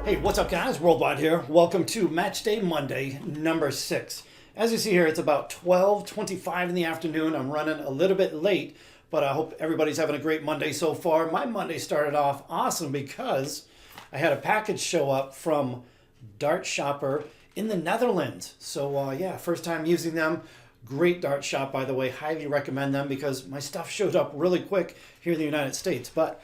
Hey, what's up guys? Worldwide here. Welcome to Matchday Monday, number 6. As you see here, it's about 12:25 in the afternoon. I'm running a little bit late, but I hope everybody's having a great Monday so far. My Monday started off awesome because I had a package show up from Dart Shopper in the Netherlands. So yeah, first time using them. Great dart shop, by the way. Highly recommend them because my stuff showed up really quick here in the United States. But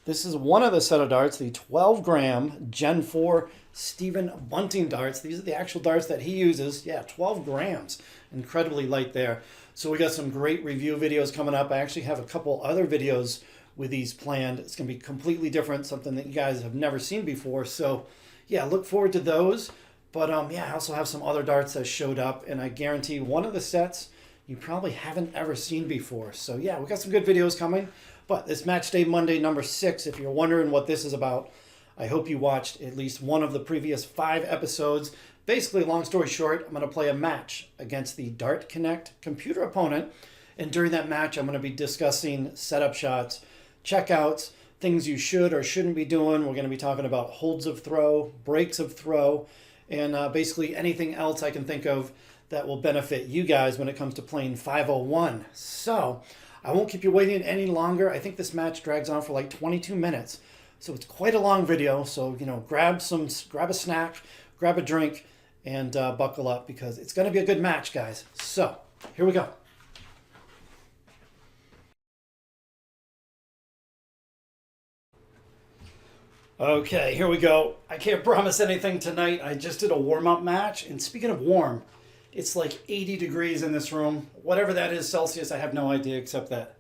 this is one of the set of darts, the 12-gram Gen 4 Stephen Bunting darts. These are the actual darts that he uses. Yeah, 12 grams. Incredibly light there. So we got some great review videos coming up. I actually have a couple other videos with these planned. It's going to be completely different, something that you guys have never seen before. So yeah, look forward to those. But yeah, I also have some other darts that showed up, and I guarantee one of the sets you probably haven't ever seen before. So yeah, we got some good videos coming. But this Matchday Monday number 6, if you're wondering what this is about, I hope you watched at least one of the previous 5 episodes. Basically, long story short, I'm going to play a match against the Dart Connect computer opponent. And during that match, I'm going to be discussing setup shots, checkouts, things you should or shouldn't be doing. We're going to be talking about holds of throw, breaks of throw, and basically anything else I can think of that will benefit you guys when it comes to playing 501. So I won't keep you waiting any longer. I think this match drags on for like 22 minutes. So it's quite a long video. So, you know, grab a snack, grab a drink, and buckle up because it's going to be a good match, guys. So here we go. Okay, here we go. I can't promise anything tonight. I just did a warm-up match. And speaking of warm, it's like 80 degrees in this room. Whatever that is Celsius, I have no idea except that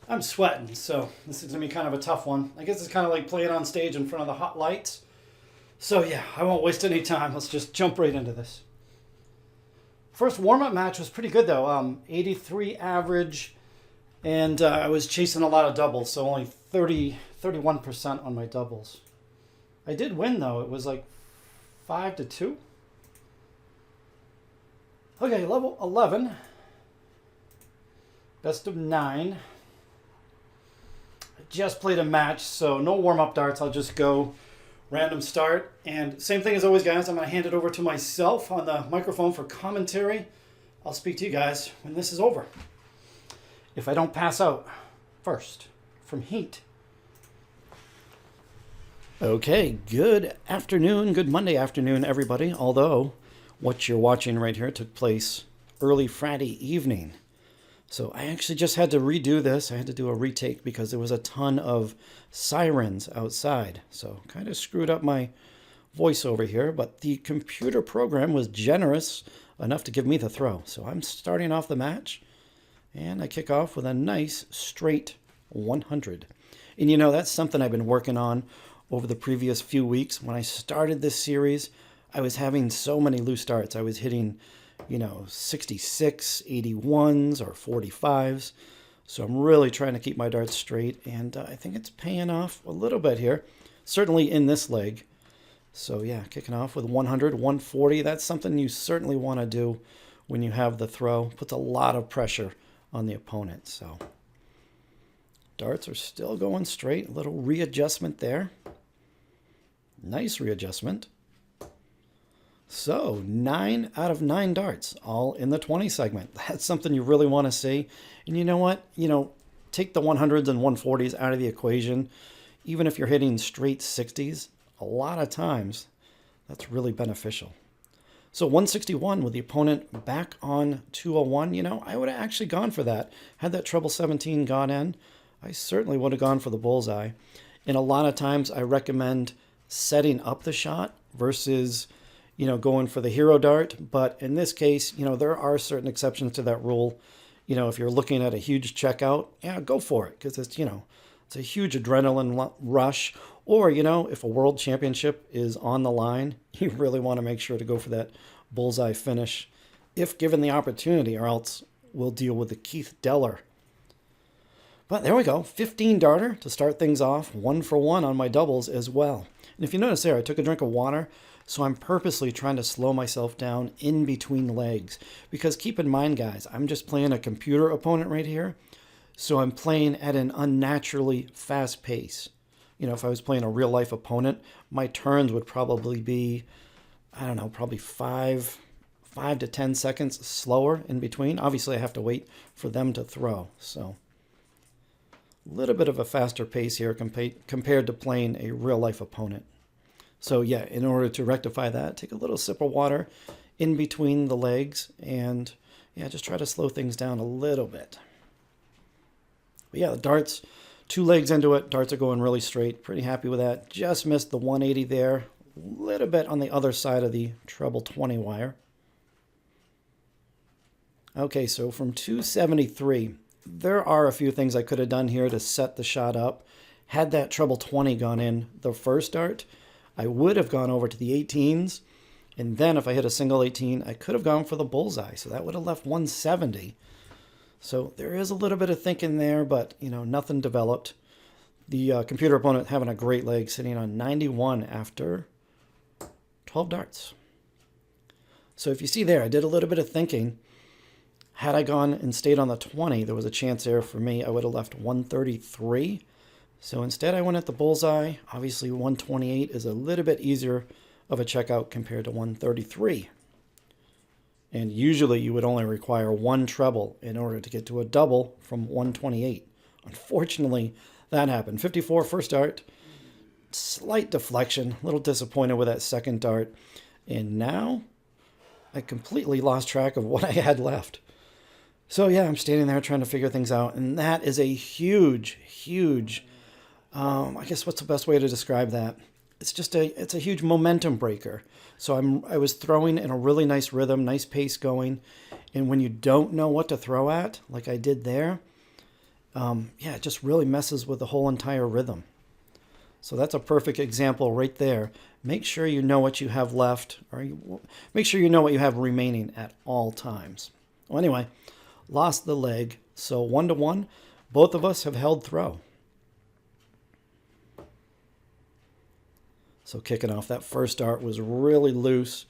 I'm sweating. So this is going to be kind of a tough one. I guess it's kind of like playing on stage in front of the hot lights. So yeah, I won't waste any time. Let's just jump right into this. First warm-up match was pretty good though. 83 average. And I was chasing a lot of doubles. So only 31% on my doubles. I did win though. It was like 5-2. Okay, level 11. Best of 9. I just played a match, so no warm-up darts. I'll just go random start. And same thing as always, guys. I'm going to hand it over to myself on the microphone for commentary. I'll speak to you guys when this is over. If I don't pass out first from heat. Okay, good afternoon, good Monday afternoon, everybody. Although what you're watching right here took place early Friday evening. So I actually just had to redo this. I had to do a retake because there was a ton of sirens outside. So kind of screwed up my voice over here, but the computer program was generous enough to give me the throw. So I'm starting off the match and I kick off with a nice straight 100. And you know, that's something I've been working on over the previous few weeks. When I started this series, I was having so many loose darts. I was hitting, you know, 66, 81s or 45s. So I'm really trying to keep my darts straight. And I think it's paying off a little bit here. Certainly in this leg. So yeah, kicking off with 100, 140. That's something you certainly want to do when you have the throw. Puts a lot of pressure on the opponent. So darts are still going straight. A little readjustment there. Nice readjustment. So 9 out of 9 darts, all in the 20 segment. That's something you really want to see. And you know what? You know, take the 100s and 140s out of the equation. Even if you're hitting straight 60s, a lot of times that's really beneficial. So 161 with the opponent back on 201. You know, I would have actually gone for that. Had that treble 17 gone in, I certainly would have gone for the bullseye. And a lot of times I recommend setting up the shot versus, you know, going for the hero dart. But in this case, you know, there are certain exceptions to that rule. You know, if you're looking at a huge checkout, yeah, go for it. Because it's, you know, it's a huge adrenaline rush. Or, you know, if a world championship is on the line, you really want to make sure to go for that bullseye finish if given the opportunity, or else we'll deal with the Keith Deller. But there we go, 15 darter to start things off, 1 for 1 on my doubles as well. And if you notice there, I took a drink of water, so I'm purposely trying to slow myself down in between legs. Because keep in mind, guys, I'm just playing a computer opponent right here, so I'm playing at an unnaturally fast pace. if I was playing a real life opponent, my turns would probably be, I don't know, probably 5 to 10 seconds slower in between. Obviously, I have to wait for them to throw. So a little bit of a faster pace here compared to playing a real life opponent. So yeah, in order to rectify that, take a little sip of water in between the legs and yeah, just try to slow things down a little bit. But yeah, the darts, 2 legs into it, darts are going really straight. Pretty happy with that. Just missed the 180 there. A little bit on the other side of the treble 20 wire. Okay, so from 273, there are a few things I could have done here to set the shot up. Had that treble 20 gone in the first dart, I would have gone over to the 18s, and then if I hit a single 18, I could have gone for the bullseye, so that would have left 170. So there is a little bit of thinking there, but nothing developed. The computer opponent having a great leg, sitting on 91 after 12 darts. So if you see there, I did a little bit of thinking. Had I gone and stayed on the 20, there was a chance there for me. I would have left 133. So instead I went at the bullseye. Obviously 128 is a little bit easier of a checkout compared to 133. And usually you would only require 1 treble in order to get to a double from 128. Unfortunately, that happened. 54 first dart, slight deflection, a little disappointed with that second dart. And now I completely lost track of what I had left. So yeah, I'm standing there trying to figure things out, and that is a huge, I guess what's the best way to describe that? It's a huge momentum breaker. So I was throwing in a really nice rhythm, nice pace going, and when you don't know what to throw at, like I did there, it just really messes with the whole entire rhythm. So that's a perfect example right there. Make sure you know what you have left, or make sure you know what you have remaining at all times. Well, anyway, lost the leg, so 1-1. Both of us have held throw. So kicking off, that first dart was really loose.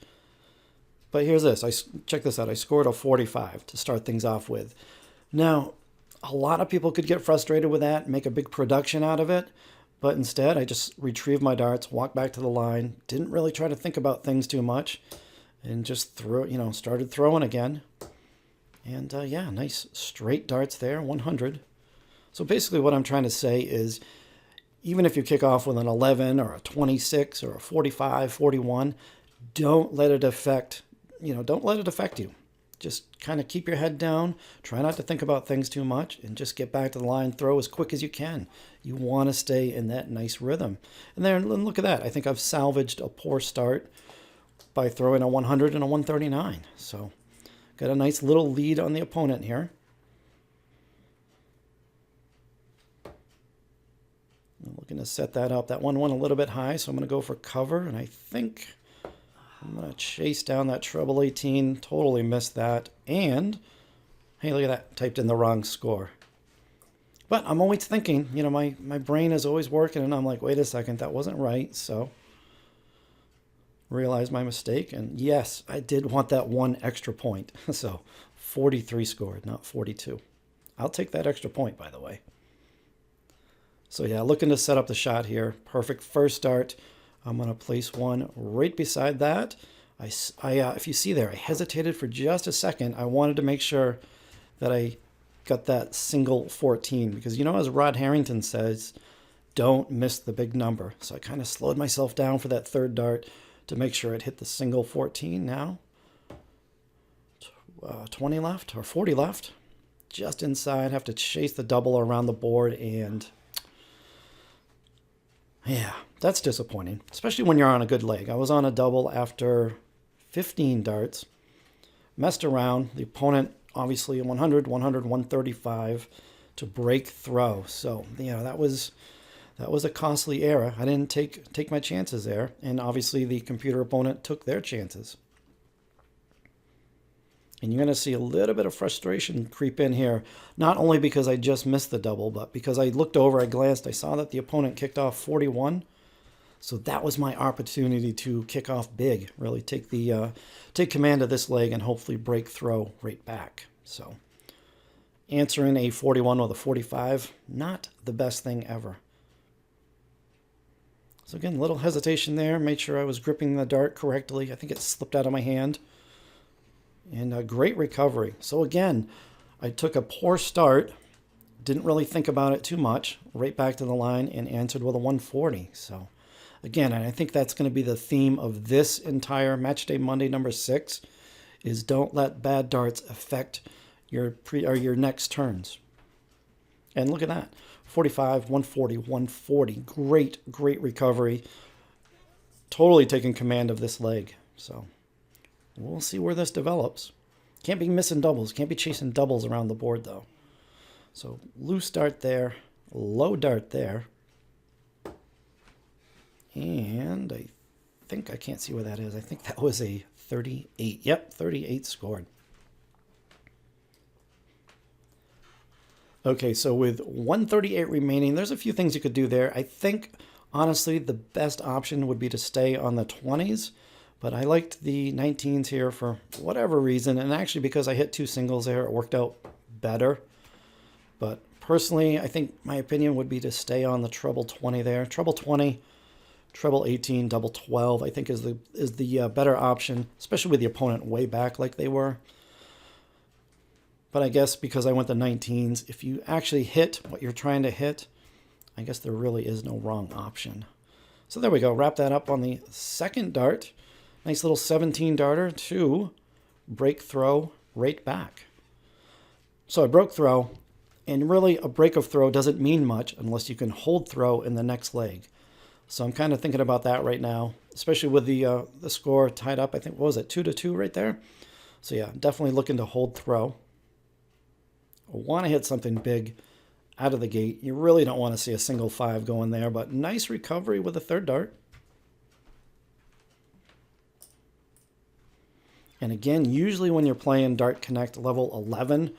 But here's this. Check this out. I scored a 45 to start things off with. Now, a lot of people could get frustrated with that, make a big production out of it. But instead, I just retrieved my darts, walked back to the line, didn't really try to think about things too much, and just started throwing again. And nice straight darts there, 100. So basically what I'm trying to say is, even if you kick off with an 11 or a 26 or a 45, 41, don't let it affect you. Just kind of keep your head down, try not to think about things too much, and just get back to the line, throw as quick as you can. You want to stay in that nice rhythm. And then look at that. I think I've salvaged a poor start by throwing a 100 and a 139. So got a nice little lead on the opponent here. I'm looking to set that up. That one went a little bit high, so I'm going to go for cover, and I think I'm going to chase down that treble 18. Totally missed that. And, hey, look at that. Typed in the wrong score. But I'm always thinking, my brain is always working, and I'm like, wait a second, that wasn't right. So, realized my mistake. And yes, I did want that 1 extra point. So, 43 scored, not 42. I'll take that extra point, by the way. So, yeah, looking to set up the shot here. Perfect first start. I'm going to place one right beside that. If you see there, I hesitated for just a second. I wanted to make sure that I got that single 14 because, as Rod Harrington says, don't miss the big number. So I kind of slowed myself down for that third dart to make sure it hit the single 14 now. 20 left or 40 left. Just inside. Have to chase the double around the board and... yeah, that's disappointing, especially when you're on a good leg. I was on a double after 15 darts, messed around. The opponent, obviously, 100, 135 to break throw. So, that was a costly error. I didn't take my chances there, and obviously the computer opponent took their chances. And you're going to see a little bit of frustration creep in here, not only because I just missed the double, but because I looked over, I glanced, I saw that the opponent kicked off 41. So that was my opportunity to kick off big, really take command of this leg and hopefully break throw right back. So answering a 41 with a 45, not the best thing ever. So again, a little hesitation there. Made sure I was gripping the dart correctly. I think it slipped out of my hand. And a great recovery. So again, I took a poor start. Didn't really think about it too much. Right back to the line and answered with a 140. So again, and I think that's going to be the theme of this entire Matchday Monday number 6, is don't let bad darts affect your next turns. And look at that. 45, 140, 140. Great recovery. Totally taking command of this leg. So we'll see where this develops. Can't be missing doubles. Can't be chasing doubles around the board, though. So loose dart there. Low dart there. And I think I can't see where that is. I think that was a 38. Yep, 38 scored. Okay, so with 138 remaining, there's a few things you could do there. I think, honestly, the best option would be to stay on the 20s, but I liked the 19s here for whatever reason, and actually because I hit 2 singles there, it worked out better. But personally, I think my opinion would be to stay on the treble 20 there. Treble 20, treble 18, double 12, I think is the better option, especially with the opponent way back like they were. But I guess because I went the 19s, if you actually hit what you're trying to hit, I guess there really is no wrong option. So there we go. Wrap that up on the second dart. Nice little 17 darter to break throw right back. So I broke throw, and really a break of throw doesn't mean much unless you can hold throw in the next leg. So I'm kind of thinking about that right now, especially with the score tied up. I think, what was it, 2-2 right there? So yeah, definitely looking to hold throw. Want to hit something big out of the gate. You really don't want to see a single 5 going there, but nice recovery with the third dart. And again, usually when you're playing Dart Connect level 11,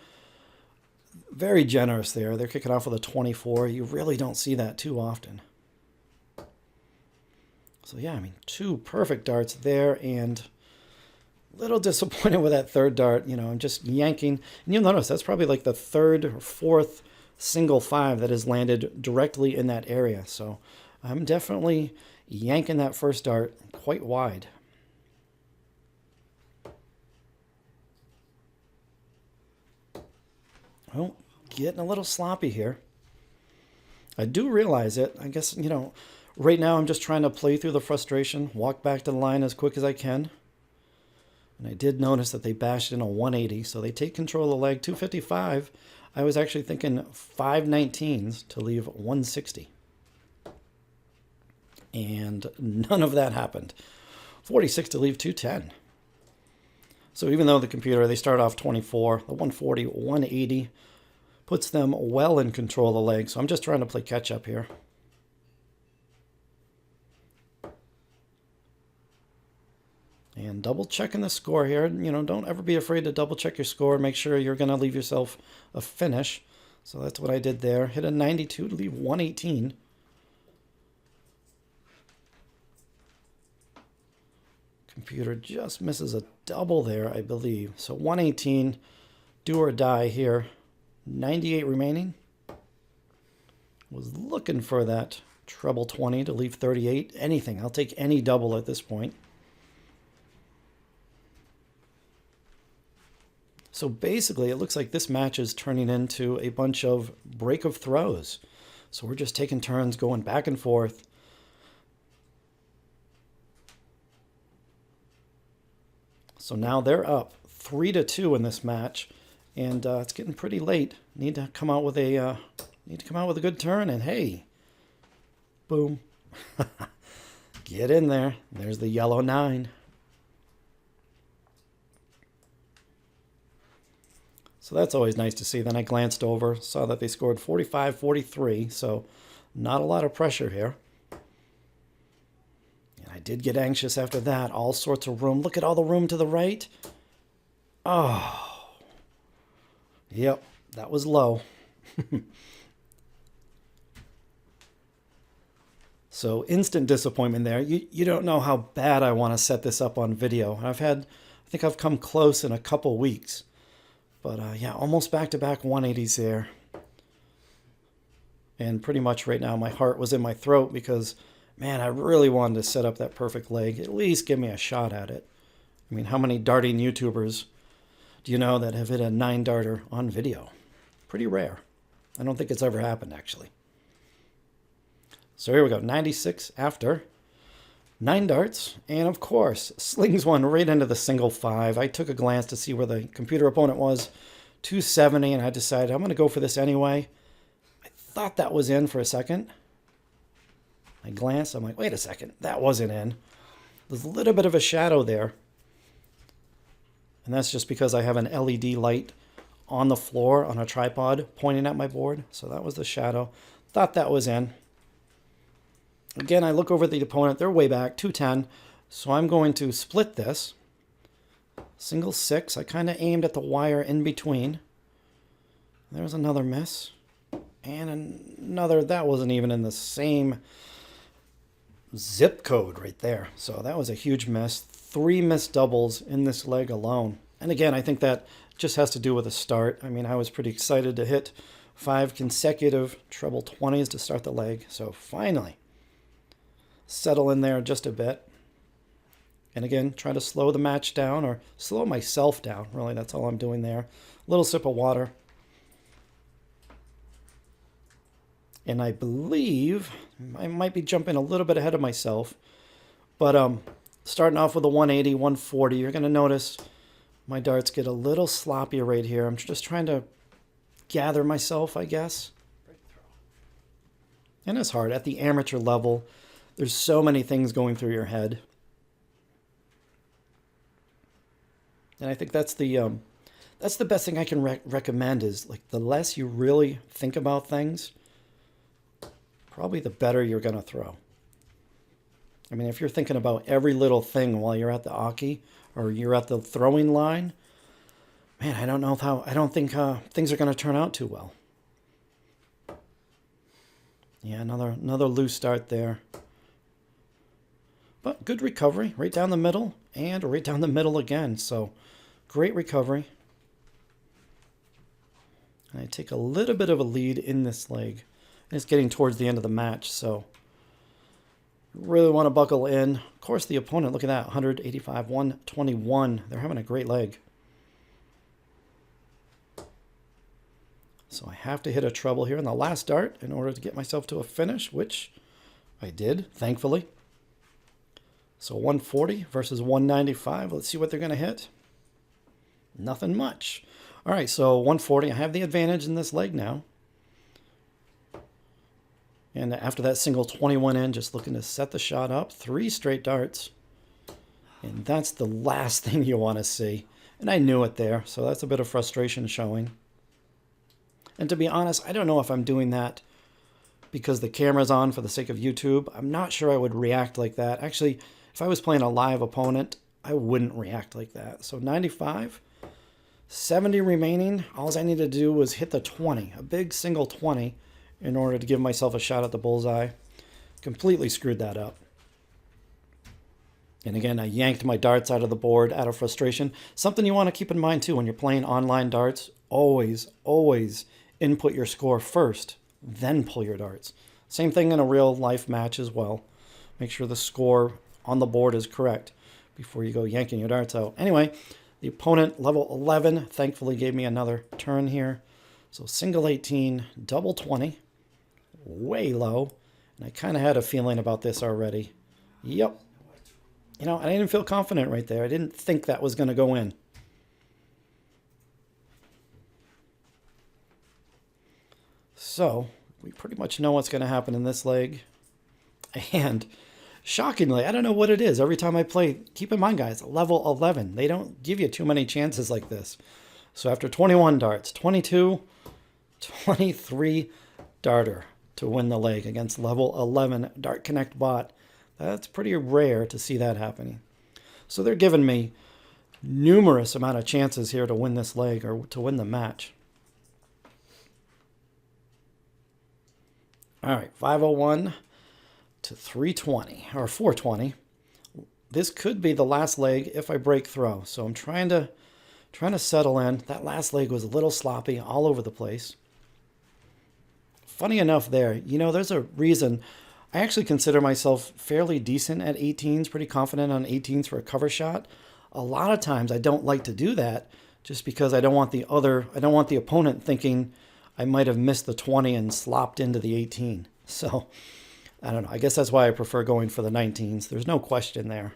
very generous there. They're kicking off with a 24. You really don't see that too often. So yeah, I mean, 2 perfect darts there, and little disappointed with that third dart. You know, I'm just yanking. And you'll notice that's probably like the 3rd or 4th single 5 that has landed directly in that area. So I'm definitely yanking that first dart quite wide. Well, getting a little sloppy here. I do realize it. I guess, you know, right now I'm just trying to play through the frustration, walk back to the line as quick as I can. And I did notice that they bashed in a 180, so they take control of the leg. 255. I was actually thinking 5 19s to leave 160. And none of that happened. 46 to leave 210. So even though the computer, they start off 24, the 140, 180 puts them well in control of the leg. So I'm just trying to play catch up here. And double checking the score here. You know, don't ever be afraid to double check your score. Make sure you're going to leave yourself a finish. So that's what I did there. Hit a 92 to leave 118. Computer just misses a double there, I believe. So 118, do or die here. 98 remaining. Was looking for that treble 20 to leave 38. Anything. I'll take any double at this point. So basically, it looks like this match is turning into a bunch of break of throws. So we're just taking turns going back and forth. So now they're up 3-2 in this match, and it's getting pretty late. Need to come out with a good turn, and hey, boom, get in there. There's the yellow 9. So that's always nice to see. Then I glanced over, saw that they scored 45-43, so not a lot of pressure here. And I did get anxious after that. All sorts of room. Look at all the room to the right. Oh. Yep, that was low. So instant disappointment there. You don't know how bad I want to set this up on video. I think I've come close in a couple weeks. But yeah, almost back-to-back 180s there. And pretty much right now my heart was in my throat because Man, I really wanted to set up that perfect leg. At least give me a shot at it. I mean, how many darting YouTubers do you know that have hit a 9-darter on video? Pretty rare. I don't think it's ever happened, actually. So here we go, 96 after 9 darts, and of course, slings one right into the single 5. I took a glance to see where the computer opponent was, 270, and I decided I'm going to go for this anyway. I thought that was in for a second. I glanced, I'm like, wait a second, that wasn't in. There's a little bit of a shadow there. And that's just because I have an LED light on the floor on a tripod pointing at my board. So that was the shadow. Thought that was in. Again, I look over at the opponent. They're way back, 210. So I'm going to split this. Single 6. I kind of aimed at the wire in between. There's another miss. And another, that wasn't even in the same zip code right there. So that was a huge miss. 3 missed doubles in this leg alone. And again, I think that just has to do with the start. I mean, I was pretty excited to hit 5 consecutive treble 20s to start the leg. So finally, settle in there just a bit. And again, try to slow the match down or slow myself down. Really, that's all I'm doing there. A little sip of water. And I believe I might be jumping a little bit ahead of myself. But starting off with a 180, 140, you're going to notice my darts get a little sloppy right here. I'm just trying to gather myself, I guess. And it's hard. At the amateur level, there's so many things going through your head. And I think that's the best thing I can recommend is, like, the less you really think about things, probably the better you're going to throw. I mean, if you're thinking about every little thing while you're at the hockey or you're at the throwing line, man, I don't think things are going to turn out too well. Yeah, another loose start there. But good recovery, right down the middle and right down the middle again. So great recovery. And I take a little bit of a lead in this leg. And it's getting towards the end of the match, so really want to buckle in. Of course, the opponent, look at that, 185, 121. They're having a great leg. So I have to hit a treble here in the last dart in order to get myself to a finish, which I did, thankfully. So 140 versus 195. Let's see what they're going to hit. Nothing much. All right, so 140. I have the advantage in this leg now. And after that single 21 in, just looking to set the shot up. 3 straight darts. And that's the last thing you want to see. And I knew it there, so that's a bit of frustration showing. And to be honest, I don't know if I'm doing that because the camera's on for the sake of YouTube. I'm not sure I would react like that. Actually, if I was playing a live opponent, I wouldn't react like that. So 95, 70 remaining. All I need to do was hit the 20, a big single 20, in order to give myself a shot at the bullseye. Completely screwed that up. And again, I yanked my darts out of the board out of frustration. Something you want to keep in mind too when you're playing online darts, always input your score first, then pull your darts. Same thing in a real life match as well. Make sure the score on the board is correct before you go yanking your darts out. Anyway, the opponent, level 11, thankfully gave me another turn here. So single 18, double 20. Way low, and I kind of had a feeling about this already. Yep. You know, I didn't feel confident right there. I didn't think that was going to go in. So, we pretty much know what's going to happen in this leg. And, shockingly, I don't know what it is. Every time I play, keep in mind, guys, level 11. They don't give you too many chances like this. So after 21 darts, 22, 23 darter to win the leg against level 11 Dart Connect bot. That's pretty rare to see that happening. So they're giving me numerous amount of chances here to win this leg or to win the match. All right, 501 to 320 or 420. This could be the last leg if I break throw. So I'm trying to settle in. That last leg was a little sloppy all over the place. Funny enough there, you know, there's a reason I actually consider myself fairly decent at 18s, pretty confident on 18s for a cover shot. A lot of times I don't like to do that just because I don't want the opponent thinking I might have missed the 20 and slopped into the 18. So I don't know. I guess that's why I prefer going for the 19s. There's no question there.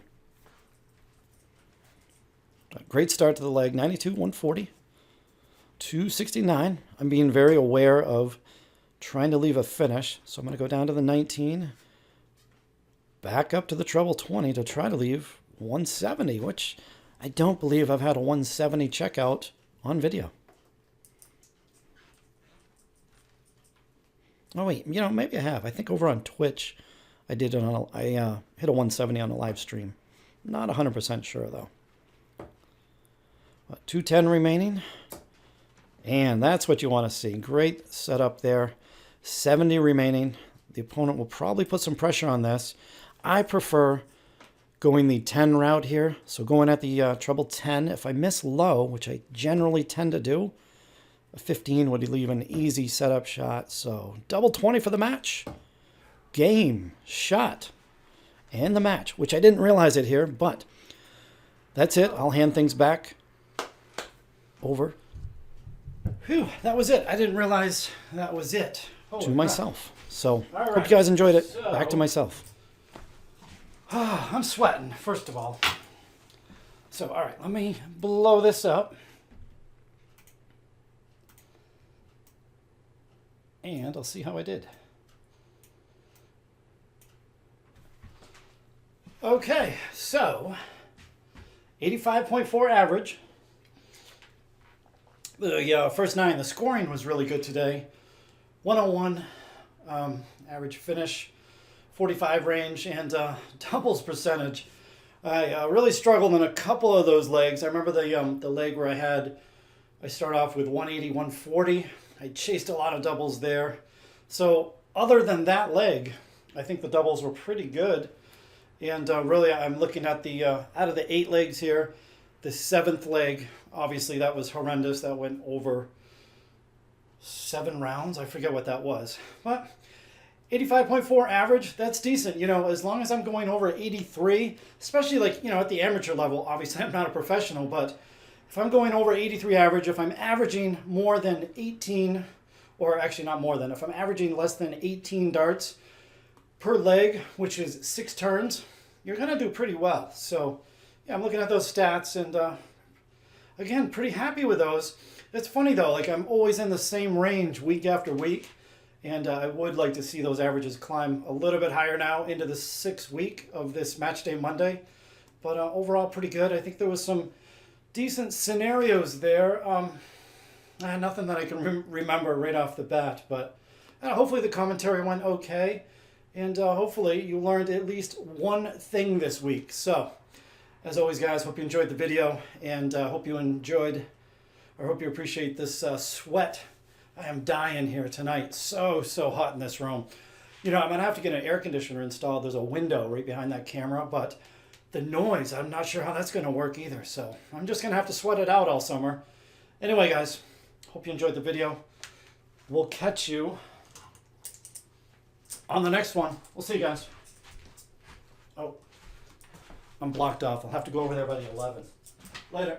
Great start to the leg. 92, 140, 269. I'm being very aware of trying to leave a finish. So I'm going to go down to the 19, back up to the treble 20 to try to leave 170, which I don't believe I've had a 170 checkout on video. Oh wait, maybe I have. I think over on Twitch, I did it on. I hit a 170 on a live stream. Not 100% sure though. 210 remaining, and that's what you want to see. Great setup there. 70 remaining. The opponent will probably put some pressure on this. I prefer going the 10 route here. So going at the treble 10. If I miss low, which I generally tend to do, a 15 would leave an easy setup shot. So double 20 for the match. Game, shot, and the match, which I didn't realize it here, but that's it. I'll hand things back over. Whew, that was it. I didn't realize that was it. To myself. So, right. Hope you guys enjoyed it. So, back to myself. I'm sweating, first of all. So, all right, let me blow this up. And I'll see how I did. Okay, so 85.4 average. The first 9, the scoring was really good today. 101 average finish, 45 range, and doubles percentage. I really struggled in a couple of those legs. I remember the leg where I started off with 180, 140. I chased a lot of doubles there. So other than that leg, I think the doubles were pretty good. And really, I'm looking at the out of the 8 legs here, the 7th leg, obviously that was horrendous. That went over 7 rounds. I forget what that was. But 85.4 average, that's decent. As long as I'm going over 83, especially at the amateur level, obviously I'm not a professional, but if I'm going over 83 average, if I'm averaging more than 18, or actually not more than, if I'm averaging less than 18 darts per leg, which is 6 turns, you're going to do pretty well. So yeah, I'm looking at those stats and again, pretty happy with those. It's funny though, I'm always in the same range week after week, and I would like to see those averages climb a little bit higher now into the 6th week of this Matchday Monday. But overall, pretty good. I think there was some decent scenarios there. Nothing that I can remember right off the bat, but hopefully the commentary went okay, and hopefully you learned at least one thing this week. So, as always, guys, hope you enjoyed the video, and hope you appreciate this sweat. I am dying here tonight. So hot in this room. I'm going to have to get an air conditioner installed. There's a window right behind that camera, but the noise, I'm not sure how that's going to work either. So I'm just going to have to sweat it out all summer. Anyway, guys, hope you enjoyed the video. We'll catch you on the next one. We'll see you guys. Oh, I'm blocked off. I'll have to go over there by the 11. Later.